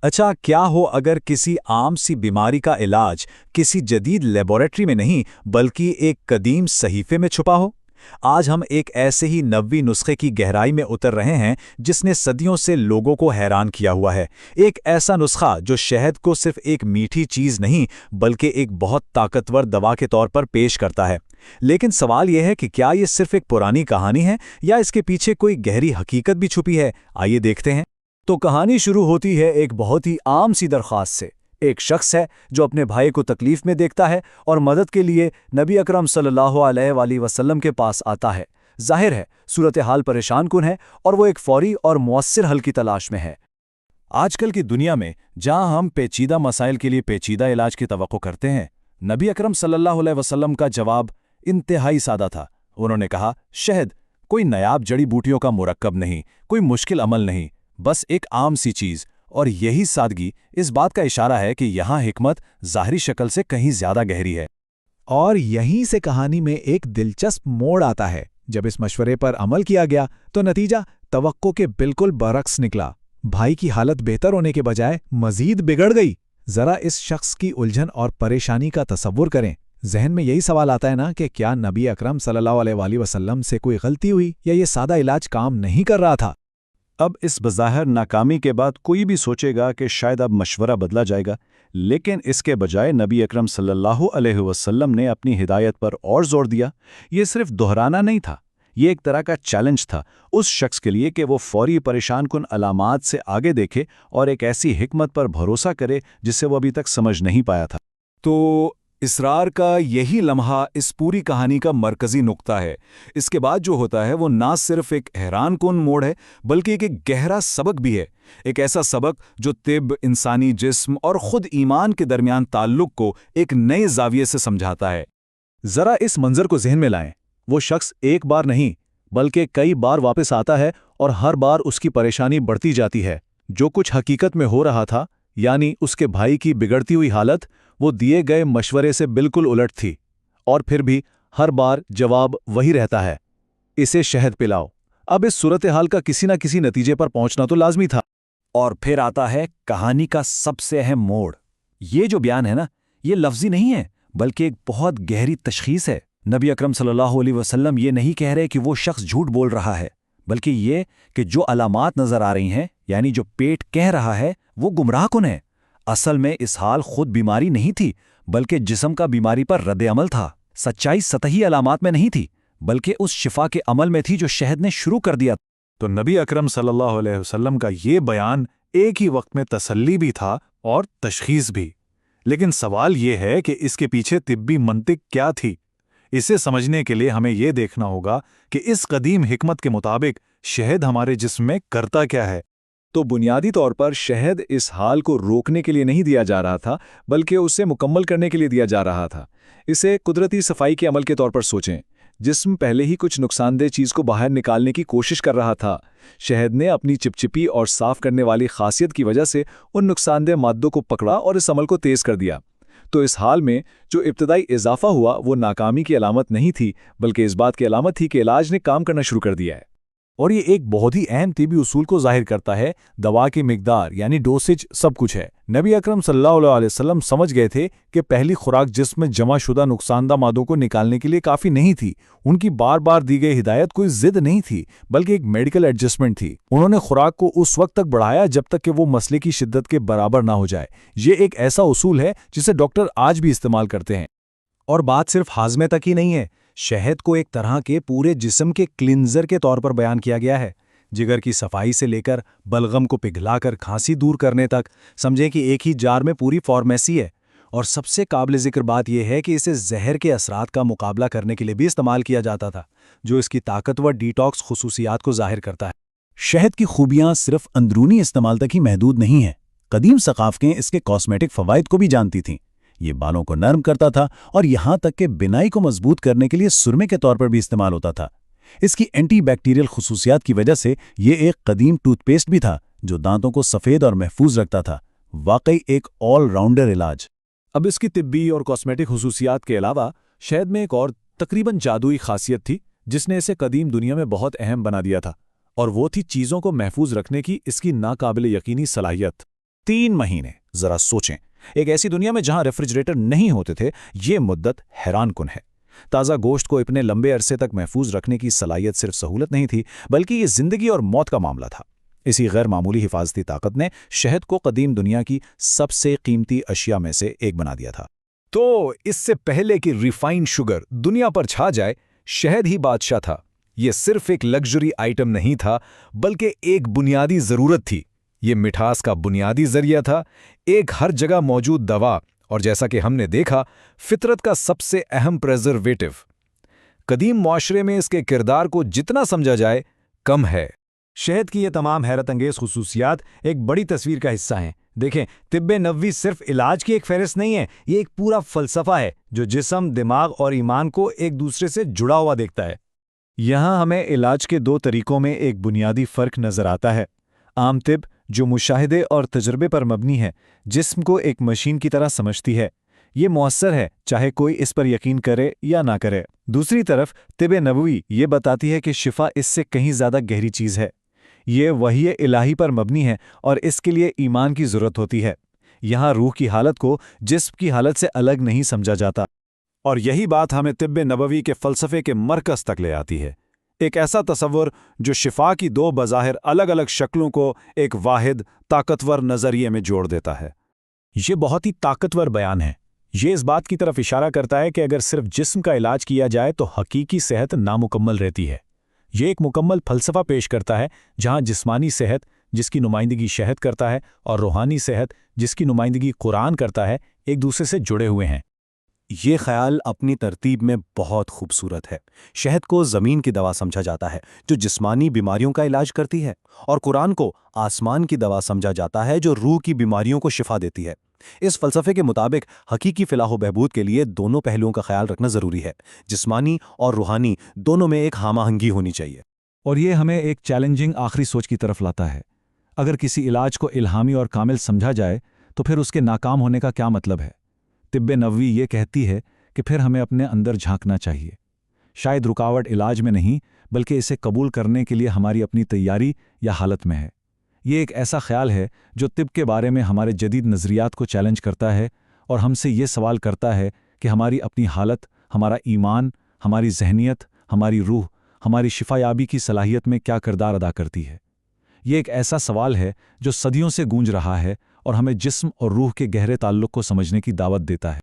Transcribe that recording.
اچھا کیا ہو اگر کسی عام سی بیماری کا علاج کسی جدید لیبارٹری میں نہیں بلکہ ایک قدیم صحیفے میں چھپا ہو؟ آج ہم ایک ایسے ہی نبوی نسخے کی گہرائی میں اتر رہے ہیں جس نے صدیوں سے لوگوں کو حیران کیا ہوا ہے۔ ایک ایسا نسخہ جو شہد کو صرف ایک میٹھی چیز نہیں بلکہ ایک بہت طاقتور دوا کے طور پر پیش کرتا ہے۔ لیکن سوال یہ ہے کہ کیا یہ صرف ایک پرانی کہانی ہے یا اس کے پیچھے کوئی گہری حقیقت بھی چھپی ہے؟ آئیے دیکھتے ہیں۔ تو کہانی شروع ہوتی ہے ایک بہت ہی عام سی درخواست سے۔ ایک شخص ہے جو اپنے بھائی کو تکلیف میں دیکھتا ہے اور مدد کے لیے نبی اکرم صلی اللہ علیہ وآلہ وسلم کے پاس آتا ہے۔ ظاہر ہے صورتحال پریشان کن ہے اور وہ ایک فوری اور مؤثر حل کی تلاش میں ہے۔ آج کل کی دنیا میں جہاں ہم پیچیدہ مسائل کے لیے پیچیدہ علاج کی توقع کرتے ہیں، نبی اکرم صلی اللہ علیہ وسلم کا جواب انتہائی سادہ تھا۔ انہوں نے کہا، شہد کوئی نایاب جڑی بوٹیوں کا مرکب نہیں، کوئی مشکل عمل نہیں، بس ایک عام سی چیز۔ اور یہی سادگی اس بات کا اشارہ ہے کہ یہاں حکمت ظاہری شکل سے کہیں زیادہ گہری ہے۔ اور یہیں سے کہانی میں ایک دلچسپ موڑ آتا ہے۔ جب اس مشورے پر عمل کیا گیا تو نتیجہ توقع کے بالکل برعکس نکلا۔ بھائی کی حالت بہتر ہونے کے بجائے مزید بگڑ گئی۔ ذرا اس شخص کی الجھن اور پریشانی کا تصور کریں۔ ذہن میں یہی سوال آتا ہے نا کہ کیا نبی اکرم صلی اللہ علیہ وآلہ وسلم سے کوئی غلطی ہوئی یا یہ سادہ علاج کام نہیں کر رہا تھا؟ اب اس بظاہر ناکامی کے بعد کوئی بھی سوچے گا کہ شاید اب مشورہ بدلا جائے گا، لیکن اس کے بجائے نبی اکرم صلی اللہ علیہ وسلم نے اپنی ہدایت پر اور زور دیا۔ یہ صرف دہرانا نہیں تھا، یہ ایک طرح کا چیلنج تھا اس شخص کے لیے کہ وہ فوری پریشان کن علامات سے آگے دیکھے اور ایک ایسی حکمت پر بھروسہ کرے جسے وہ ابھی تک سمجھ نہیں پایا تھا۔ تو اسرار کا یہی لمحہ اس پوری کہانی کا مرکزی نقطہ ہے۔ اس کے بعد جو ہوتا ہے وہ نہ صرف ایک حیران کن موڑ ہے بلکہ ایک گہرا سبق بھی ہے، ایک ایسا سبق جو طب، انسانی جسم اور خود ایمان کے درمیان تعلق کو ایک نئے زاویے سے سمجھاتا ہے۔ ذرا اس منظر کو ذہن میں لائیں۔ وہ شخص ایک بار نہیں بلکہ کئی بار واپس آتا ہے اور ہر بار اس کی پریشانی بڑھتی جاتی ہے۔ جو کچھ حقیقت میں ہو رہا تھا، یعنی اس کے بھائی کی بگڑتی ہوئی حالت، وہ دیے گئے مشورے سے بالکل الٹ تھی، اور پھر بھی ہر بار جواب وہی رہتا ہے، اسے شہد پلاؤ۔ اب اس صورتحال کا کسی نہ کسی نتیجے پر پہنچنا تو لازمی تھا۔ اور پھر آتا ہے کہانی کا سب سے اہم موڑ۔ یہ جو بیان ہے نا، یہ لفظی نہیں ہے بلکہ ایک بہت گہری تشخیص ہے۔ نبی اکرم صلی اللہ علیہ وسلم یہ نہیں کہہ رہے کہ وہ شخص جھوٹ بول رہا ہے، بلکہ یہ کہ جو علامات نظر آ رہی ہیں، یعنی جو پیٹ کہہ رہا ہے، وہ گمراہ کن ہے۔ اصل میں اس حال خود بیماری نہیں تھی بلکہ جسم کا بیماری پر رد عمل تھا۔ سچائی سطحی علامات میں نہیں تھی بلکہ اس شفا کے عمل میں تھی جو شہد نے شروع کر دیا۔ تو نبی اکرم صلی اللہ علیہ وسلم کا یہ بیان ایک ہی وقت میں تسلی بھی تھا اور تشخیص بھی۔ لیکن سوال یہ ہے کہ اس کے پیچھے طبی منطق کیا تھی؟ اسے سمجھنے کے لیے ہمیں یہ دیکھنا ہوگا کہ اس قدیم حکمت کے مطابق شہد ہمارے جسم میں کرتا کیا ہے۔ تو بنیادی طور پر شہد اس حال کو روکنے کے لیے نہیں دیا جا رہا تھا بلکہ اسے مکمل کرنے کے لیے دیا جا رہا تھا۔ اسے قدرتی صفائی کے عمل کے طور پر سوچیں۔ جسم پہلے ہی کچھ نقصان دہ چیز کو باہر نکالنے کی کوشش کر رہا تھا۔ شہد نے اپنی چپچپی اور صاف کرنے والی خاصیت کی وجہ سے ان نقصان دہ مادوں کو پکڑا اور اس عمل کو تیز کر دیا۔ تو اس حال میں جو ابتدائی اضافہ ہوا وہ ناکامی کی علامت نہیں تھی بلکہ اس بات کی علامت تھی کہ علاج نے کام کرنا شروع کر دیا ہے۔ اور یہ ایک بہت ہی اہم طبی اصول کو ظاہر کرتا ہے، دوا کی مقدار یعنی ڈوسیج سب کچھ ہے۔ نبی اکرم صلی اللہ علیہ وسلم سمجھ گئے تھے کہ پہلی خوراک جسم میں جمع شدہ نقصان دہ مادوں کو نکالنے کے لیے کافی نہیں تھی۔ ان کی بار بار دی گئی ہدایت کوئی ضد نہیں تھی بلکہ ایک میڈیکل ایڈجسٹمنٹ تھی۔ انہوں نے خوراک کو اس وقت تک بڑھایا جب تک کہ وہ مسئلے کی شدت کے برابر نہ ہو جائے۔ یہ ایک ایسا اصول ہے جسے ڈاکٹر آج بھی استعمال کرتے ہیں۔ اور بات صرف ہاضمے تک ہی نہیں ہے، شہد کو ایک طرح کے پورے جسم کے کلینزر کے طور پر بیان کیا گیا ہے۔ جگر کی صفائی سے لے کر بلغم کو پگھلا کر کھانسی دور کرنے تک، سمجھیں کہ ایک ہی جار میں پوری فارمیسی ہے۔ اور سب سے قابل ذکر بات یہ ہے کہ اسے زہر کے اثرات کا مقابلہ کرنے کے لیے بھی استعمال کیا جاتا تھا، جو اس کی طاقتور ڈیٹاکس خصوصیات کو ظاہر کرتا ہے۔ شہد کی خوبیاں صرف اندرونی استعمال تک ہی محدود نہیں ہیں۔ قدیم ثقافتیں اس کے کاسمیٹک فوائد کو بھی جانتی تھیں۔ یہ بالوں کو نرم کرتا تھا اور یہاں تک کہ بنائی کو مضبوط کرنے کے لیے سرمے کے طور پر بھی استعمال ہوتا تھا۔ اس کی اینٹی بیکٹیریل خصوصیات کی وجہ سے یہ ایک قدیم ٹوتھ پیسٹ بھی تھا جو دانتوں کو سفید اور محفوظ رکھتا تھا۔ واقعی ایک آل راؤنڈر علاج۔ اب اس کی طبی اور کاسمیٹک خصوصیات کے علاوہ شہد میں ایک اور تقریباً جادوئی خاصیت تھی جس نے اسے قدیم دنیا میں بہت اہم بنا دیا تھا، اور وہ تھی چیزوں کو محفوظ رکھنے کی اس کی ناقابل یقینی صلاحیت۔ 3 مہینے، ذرا سوچیں، ایک ایسی دنیا میں جہاں ریفریجریٹر نہیں ہوتے تھے، یہ مدت حیران کن ہے۔ تازہ گوشت کو اتنے لمبے عرصے تک محفوظ رکھنے کی صلاحیت صرف سہولت نہیں تھی، بلکہ یہ زندگی اور موت کا معاملہ تھا۔ اسی غیر معمولی حفاظتی طاقت نے شہد کو قدیم دنیا کی سب سے قیمتی اشیاء میں سے ایک بنا دیا تھا۔ تو اس سے پہلے کہ ریفائنڈ شوگر دنیا پر چھا جائے، شہد ہی بادشاہ تھا۔ یہ صرف ایک لگژری آئٹم نہیں تھا، بلکہ ایک بنیادی ضرورت تھی۔ یہ مٹھاس کا بنیادی ذریعہ تھا، ایک ہر جگہ موجود دوا، اور جیسا کہ ہم نے دیکھا، فطرت کا سب سے اہم پریزرویٹو۔ قدیم معاشرے میں اس کے کردار کو جتنا سمجھا جائے کم ہے۔ شہد کی یہ تمام حیرت انگیز خصوصیات ایک بڑی تصویر کا حصہ ہیں۔ دیکھیں، طب نبوی صرف علاج کی ایک فہرست نہیں ہے، یہ ایک پورا فلسفہ ہے جو جسم، دماغ اور ایمان کو ایک دوسرے سے جڑا ہوا دیکھتا ہے۔ یہاں ہمیں علاج کے 2 طریقوں میں ایک بنیادی فرق نظر آتا ہے۔ عام طب، جو مشاہدے اور تجربے پر مبنی ہے، جسم کو ایک مشین کی طرح سمجھتی ہے۔ یہ مؤثر ہے، چاہے کوئی اس پر یقین کرے یا نہ کرے۔ دوسری طرف طب نبوی یہ بتاتی ہے کہ شفا اس سے کہیں زیادہ گہری چیز ہے۔ یہ وحی الہی پر مبنی ہے اور اس کے لیے ایمان کی ضرورت ہوتی ہے۔ یہاں روح کی حالت کو جسم کی حالت سے الگ نہیں سمجھا جاتا۔ اور یہی بات ہمیں طب نبوی کے فلسفے کے مرکز تک لے آتی ہے، ایک ایسا تصور جو شفا کی 2 بظاہر الگ الگ شکلوں کو ایک واحد طاقتور نظریے میں جوڑ دیتا ہے۔ یہ بہت ہی طاقتور بیان ہے۔ یہ اس بات کی طرف اشارہ کرتا ہے کہ اگر صرف جسم کا علاج کیا جائے تو حقیقی صحت نامکمل رہتی ہے۔ یہ ایک مکمل فلسفہ پیش کرتا ہے جہاں جسمانی صحت، جس کی نمائندگی شہد کرتا ہے، اور روحانی صحت، جس کی نمائندگی قرآن کرتا ہے، ایک دوسرے سے جڑے ہوئے ہیں۔ یہ خیال اپنی ترتیب میں بہت خوبصورت ہے۔ شہد کو زمین کی دوا سمجھا جاتا ہے جو جسمانی بیماریوں کا علاج کرتی ہے، اور قرآن کو آسمان کی دوا سمجھا جاتا ہے جو روح کی بیماریوں کو شفا دیتی ہے۔ اس فلسفے کے مطابق حقیقی فلاح و بہبود کے لیے دونوں پہلوؤں کا خیال رکھنا ضروری ہے، جسمانی اور روحانی دونوں میں ایک ہم آہنگی ہونی چاہیے۔ اور یہ ہمیں ایک چیلنجنگ آخری سوچ کی طرف لاتا ہے۔ اگر کسی علاج کو الہامی اور کامل سمجھا جائے تو پھر اس کے ناکام ہونے کا کیا مطلب ہے؟ طب نبوی یہ کہتی ہے کہ پھر ہمیں اپنے اندر جھانکنا چاہیے۔ شاید رکاوٹ علاج میں نہیں، بلکہ اسے قبول کرنے کے لیے ہماری اپنی تیاری یا حالت میں ہے۔ یہ ایک ایسا خیال ہے جو طب کے بارے میں ہمارے جدید نظریات کو چیلنج کرتا ہے اور ہم سے یہ سوال کرتا ہے کہ ہماری اپنی حالت، ہمارا ایمان، ہماری ذہنیت، ہماری روح، ہماری شفا یابی کی صلاحیت میں کیا کردار ادا کرتی ہے۔ یہ ایک ایسا سوال ہے جو صدیوں سے گونج رہا ہے اور ہمیں جسم اور روح کے گہرے تعلق کو سمجھنے کی دعوت دیتا ہے۔